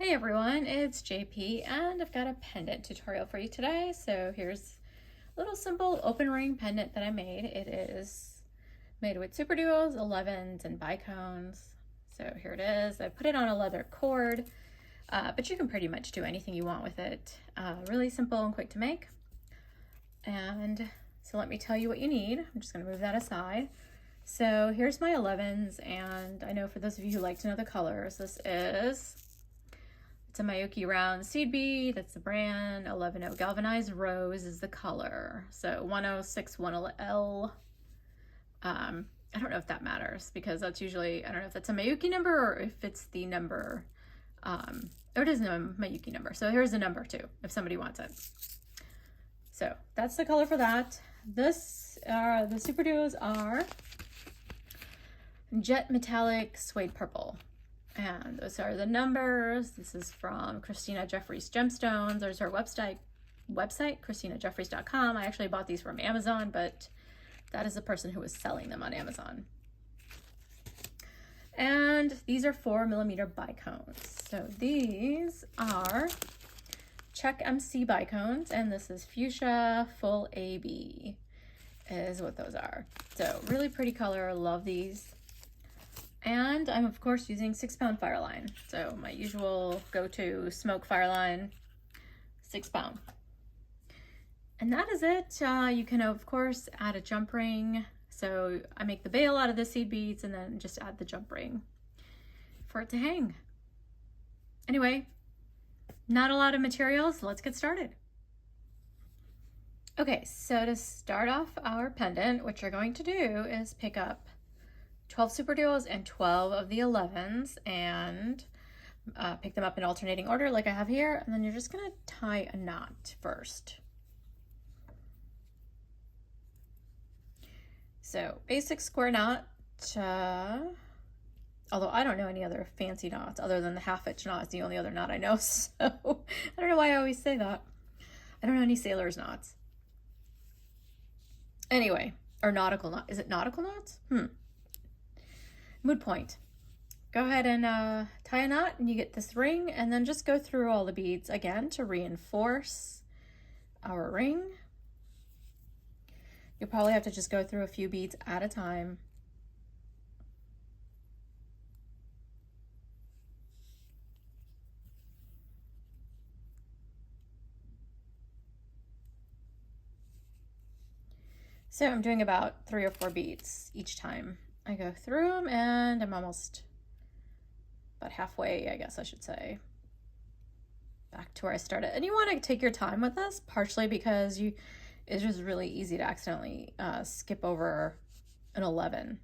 Hey everyone, it's JP and I've got a pendant tutorial for you today. So here's a little simple open ring pendant that I made. It is made with superduos, 11s, and bicones. So here it is. I put it on a leather cord, but you can pretty much do anything you want with it. Really simple and quick to make. And so let me tell you what you need. I'm just going to move that aside. So here's my 11s, and I know for those of you who like to know the colors, it's a Miyuki round seed bead. That's the brand. 11O galvanized rose is the color. So 1061L. I don't know if that matters because that's usually, I don't know if that's a Miyuki number or if it's the number. Or it isn't a Miyuki number. So here's the number too, if somebody wants it. So that's the color for that. The superduos are Jet Metallic Suede Purple. And those are the numbers. This is from Christina Jeffries Gemstones. There's her website, christinajeffries.com. I actually bought these from Amazon, but that is the person who was selling them on Amazon. And these are 4mm bicones. So these are Check MC bicones, and this is fuchsia full AB is what those are. So really pretty color, love these. And I'm of course using 6-pound fireline. So my usual go-to smoke fireline, 6-pound. And that is it. You can of course add a jump ring. So I make the bail out of the seed beads and then just add the jump ring for it to hang. Anyway, not a lot of materials. Let's get started. Okay, so to start off our pendant, what you're going to do is pick up 12 superduos and 12 of the 11s and pick them up in alternating order like I have here, and then you're just gonna tie a knot first. So basic square knot, although I don't know any other fancy knots other than the half-hitch knot is the only other knot I know, so I don't know why I always say that. I don't know any sailor's knots. Anyway, or nautical knot. Is it nautical knots? Mood point. Go ahead and tie a knot and you get this ring, and then just go through all the beads again to reinforce our ring. You'll probably have to just go through a few beads at a time. So I'm doing about 3 or 4 beads each time I go through them, and I'm almost about halfway, I guess I should say, back to where I started. And you want to take your time with this, partially because it's just really easy to accidentally skip over an 11.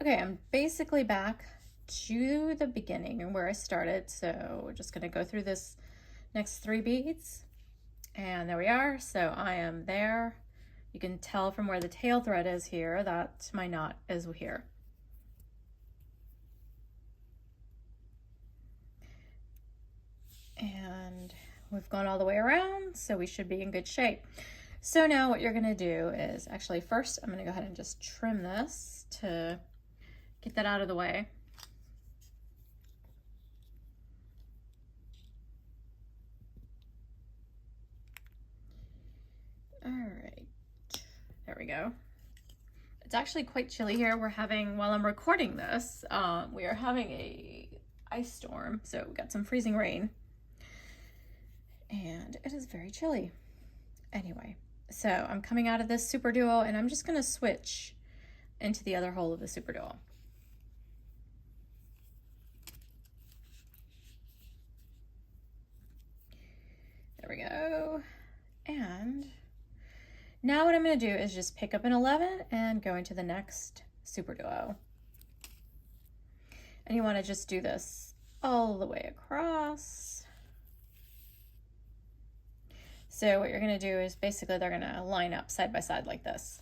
Okay, I'm basically back to the beginning and where I started. So we're just gonna go through this next 3 beads, and there we are. So I am there. You can tell from where the tail thread is here that my knot is here. And we've gone all the way around, so we should be in good shape. So now what you're gonna do is, actually first I'm gonna go ahead and just trim this to get that out of the way. All right, there we go. It's actually quite chilly here. We're having, while I'm recording this, we are having a ice storm. So we got some freezing rain and it is very chilly. Anyway, so I'm coming out of this super duo and I'm just gonna switch into the other hole of the super duo. There we go. And now what I'm going to do is just pick up an 11 and go into the next superduo. And you want to just do this all the way across. So what you're going to do is basically they're going to line up side by side like this.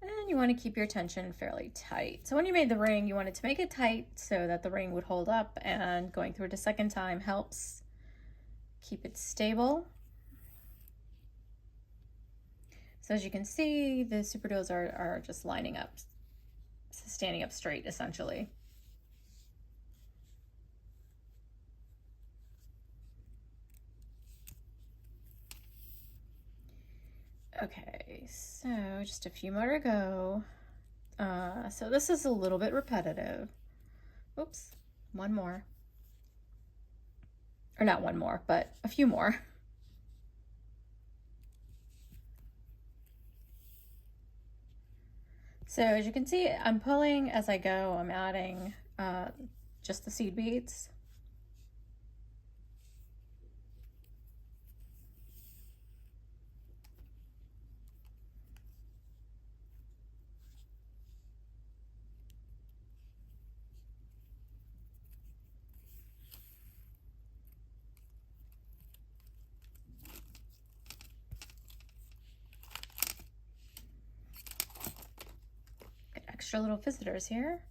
And you want to keep your tension fairly tight. So when you made the ring, you wanted to make it tight so that the ring would hold up, and going through it a second time helps keep it stable. So as you can see, the superduos are just lining up, standing up straight essentially. Okay, so just a few more to go. So this is a little bit repetitive. Oops, one more. Or not one more, but a few more. So as you can see, I'm pulling as I go. I'm adding just the seed beads. Extra little visitors here.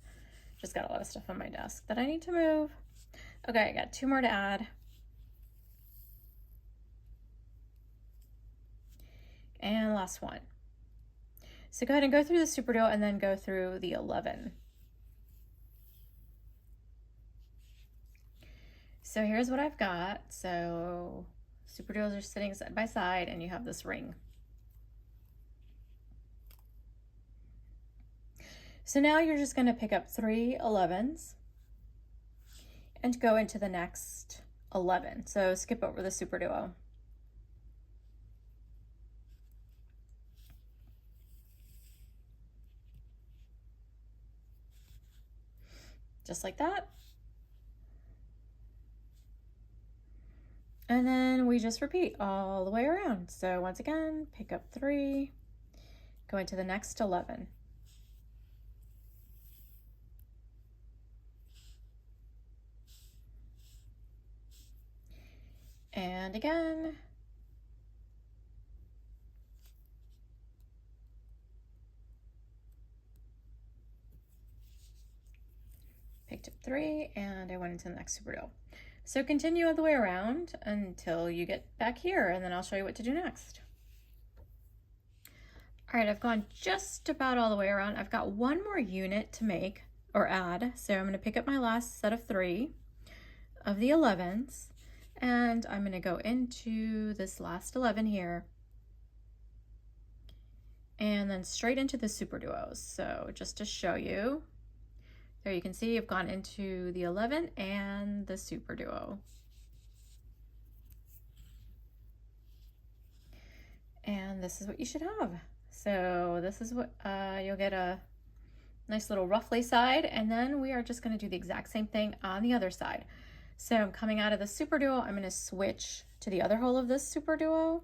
Just got a lot of stuff on my desk that I need to move. Okay, I got 2 more to add. And last one. So go ahead and go through the superduo and then go through the 11. So here's what I've got. So superduos are sitting side by side and you have this ring. So now you're just going to pick up 3 11s and go into the next 11. So skip over the superduo. Just like that. And then we just repeat all the way around. So once again, pick up 3, go into the next 11. And again. Picked up 3 and I went into the next superduo. So continue all the way around until you get back here, and then I'll show you what to do next. All right, I've gone just about all the way around. I've got 1 more unit to make or add. So I'm going to pick up my last set of 3 of the 11s, and I'm going to go into this last 11 here and then straight into the superduos. So just to show you, there you can see I've gone into the 11 and the superduo. And this is what you should have. So this is what you'll get, a nice little ruffly side, and then we are just going to do the exact same thing on the other side. So I'm coming out of the superduo, I'm going to switch to the other hole of this superduo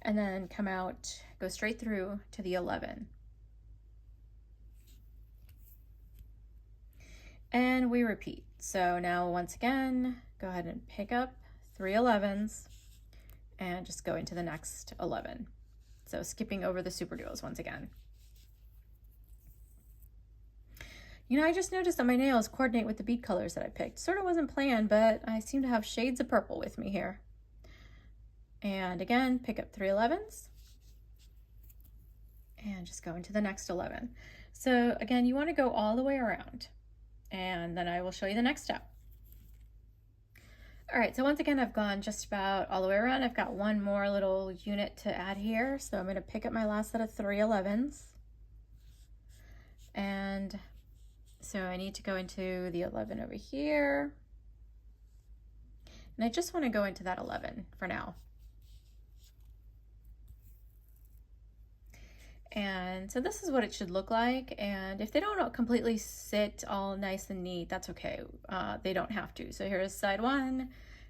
and then come out, go straight through to the 11. And we repeat. So now once again, go ahead and pick up 3 11s and just go into the next 11. So skipping over the superduos once again. You know, I just noticed that my nails coordinate with the bead colors that I picked. Sort of wasn't planned, but I seem to have shades of purple with me here. And again, pick up 3 11s and just go into the next 11. So again, you want to go all the way around, and then I will show you the next step. All right, so once again, I've gone just about all the way around. I've got 1 more little unit to add here. So I'm going to pick up my last set of 3 11s. And so I need to go into the 11 over here. And I just want to go into that 11 for now. And so this is what it should look like. And if they don't completely sit all nice and neat, that's okay. They don't have to. So here's side 1,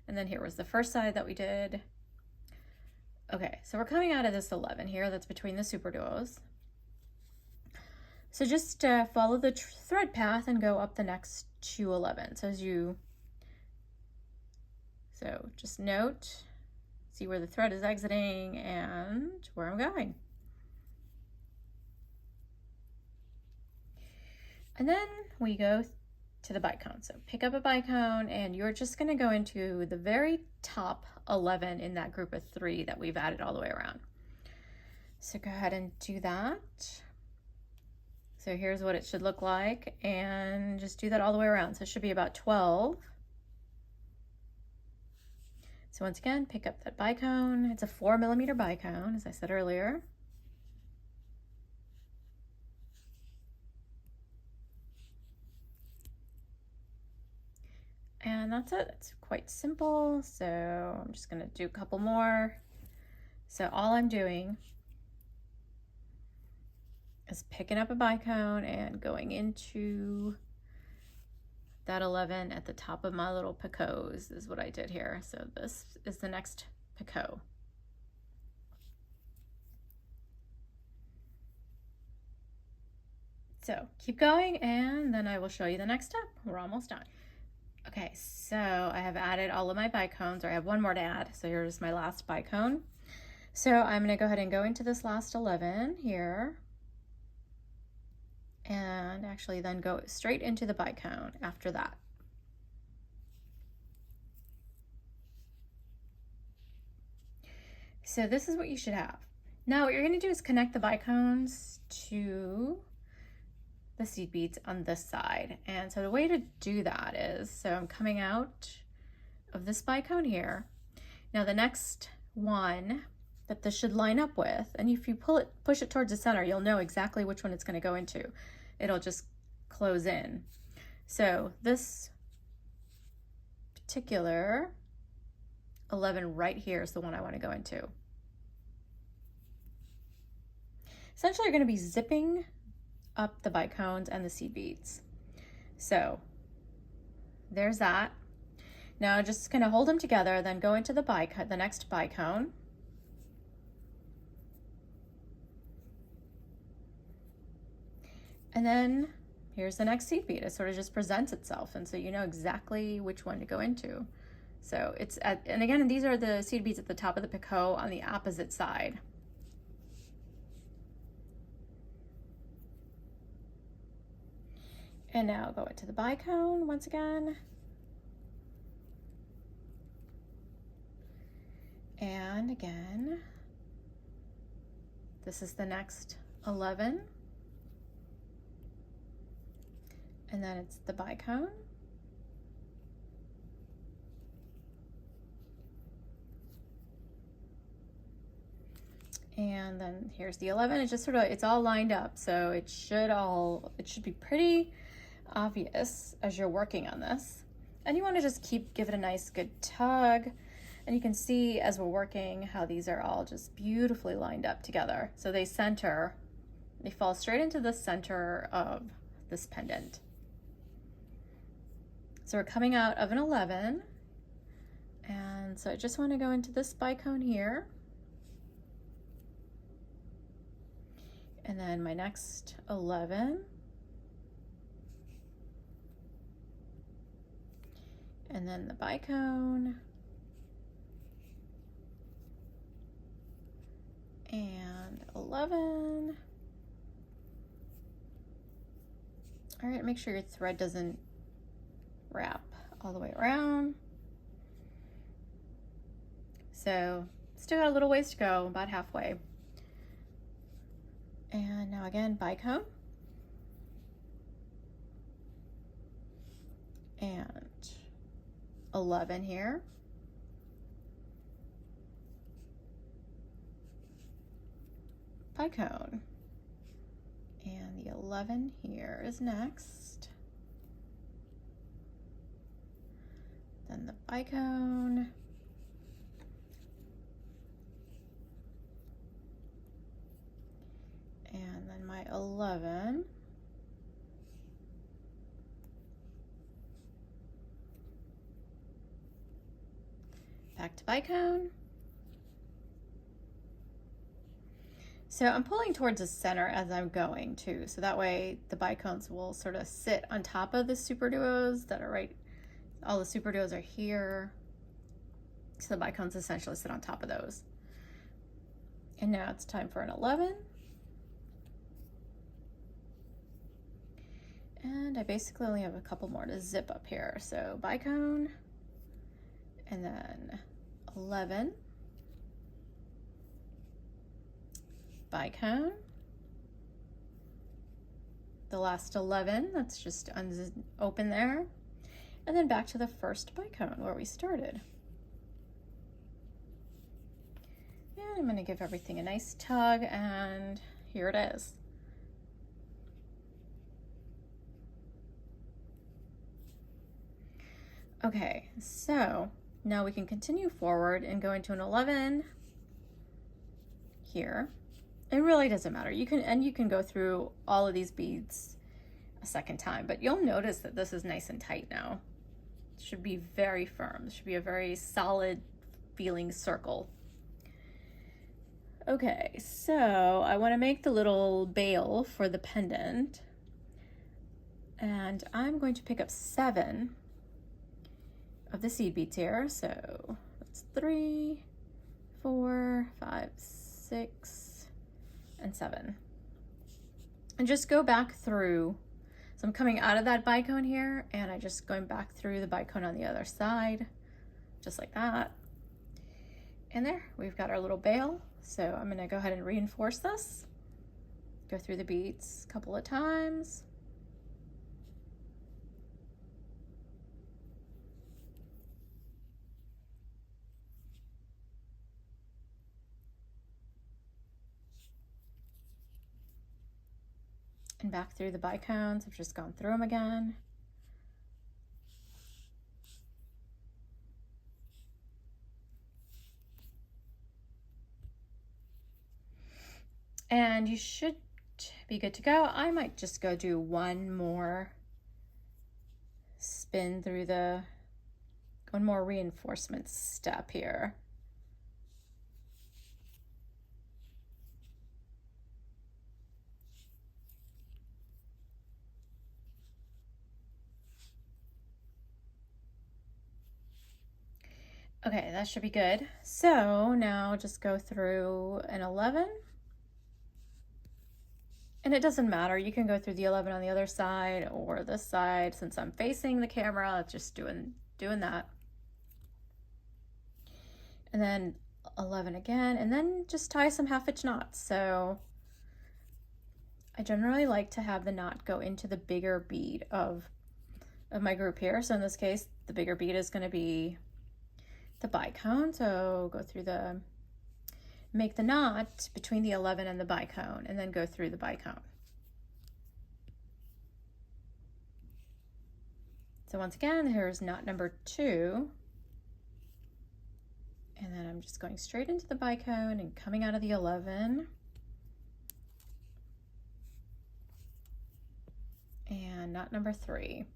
and then here was the first side that we did. Okay, so we're coming out of this 11 here that's between the superduos. So just follow the thread path and go up the next 2 11. So just note, see where the thread is exiting and where I'm going. And then we go to the bicone. So pick up a bicone and you're just going to go into the very top 11 in that group of 3 that we've added all the way around. So go ahead and do that. So here's what it should look like, and just do that all the way around. So it should be about 12. So once again, pick up that bicone. It's a 4mm bicone, as I said earlier. And that's it. It's quite simple. So I'm just going to do a couple more. So all I'm doing is picking up a bicone and going into that 11 at the top of my little picots is what I did here. So this is the next picot. So keep going and then I will show you the next step. We're almost done. Okay, so I have added all of my bicones, or I have one more to add. So here's my last bicone. So I'm going to go ahead and go into this last 11 here. And actually then go straight into the bicone after that. So this is what you should have. Now what you're going to do is connect the bicones to the seed beads on this side. And so the way to do that is, so I'm coming out of this bicone here. Now the next one that this should line up with, and if you push it towards the center, you'll know exactly which one it's going to go into. It'll just close in. So this particular 11 right here is the one I want to go into. Essentially, you're going to be zipping up the bicones and the seed beads. So there's that. Now just kind of hold them together, then go into the next bicone. And then here's the next seed bead. It sort of just presents itself, and so you know exactly which one to go into. So it's and again, these are the seed beads at the top of the picot on the opposite side. And now go into the bicone once again. And again, this is the next 11. And then it's the bicone. And then here's the 11. It's just sort of, it's all lined up. So it should be pretty obvious as you're working on this. And you want to just give it a nice good tug. And you can see as we're working how these are all just beautifully lined up together. So they fall straight into the center of this pendant. So we're coming out of an 11, and so I just want to go into this bicone here, and then my next 11, and then the bicone, and 11. All right, make sure your thread doesn't wrap all the way around. So still got a little ways to go, about halfway. And now again, bicone. And 11 here. Bicone. And the 11 here is next. Then the bicone. And then my 11. Back to bicone. So I'm pulling towards the center as I'm going too, so that way the bicones will sort of sit on top of the superduos that are right, all the superduos are here. So the bicones essentially sit on top of those. And now it's time for an 11. And I basically only have a couple more to zip up here. So bicone, and then 11, bicone, the last 11, let's just open there, and then back to the first bicone where we started. And I'm going to give everything a nice tug, and here it is. Okay, so now we can continue forward and go into an 11 here. It really doesn't matter. You can go through all of these beads a second time, but you'll notice that this is nice and tight now. It should be very firm. It should be a very solid feeling circle. Okay, so I want to make the little bail for the pendant, and I'm going to pick up 7 of the seed beads here. So that's 3, 4, 5, 6, and 7. And just go back through. So I'm coming out of that bicone here, and I'm just going back through the bicone on the other side, just like that. And there, we've got our little bail. So I'm gonna go ahead and reinforce this. Go through the beads a couple of times. And back through the bicones. I've just gone through them again. And you should be good to go. I might just go do one more spin through one more reinforcement step here. Okay, that should be good. So now just go through an 11. And it doesn't matter, you can go through the 11 on the other side or this side. Since I'm facing the camera, just doing that. And then 11 again, and then just tie some 1/2 inch knots. So I generally like to have the knot go into the bigger bead of my group here. So in this case, the bigger bead is going to be the bicone. So go through make the knot between the 11 and the bicone, and then go through the bicone. So once again, here's knot number 2. And then I'm just going straight into the bicone and coming out of the 11. And knot number 3.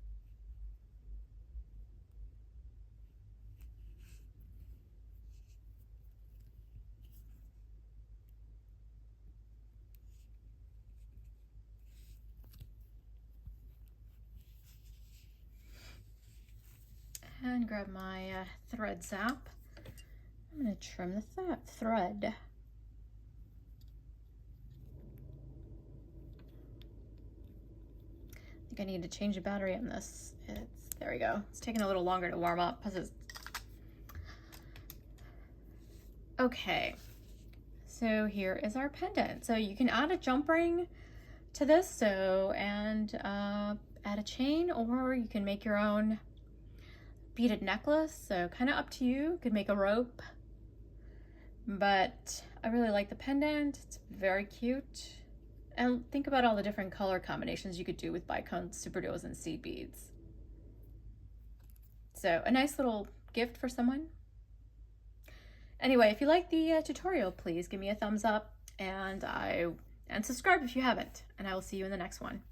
And grab my thread zap. I'm going to trim the thread. I think I need to change the battery on this. There we go. It's taking a little longer to warm up because it's... Okay, so here is our pendant. So you can add a jump ring to this, and add a chain, or you can make your own beaded necklace. So kind of up to you. You could make a rope, but I really like the pendant. It's very cute. And think about all the different color combinations you could do with bicones, superduos, and seed beads. So a nice little gift for someone. Anyway, if you like the tutorial, please give me a thumbs up and subscribe if you haven't, and I will see you in the next one.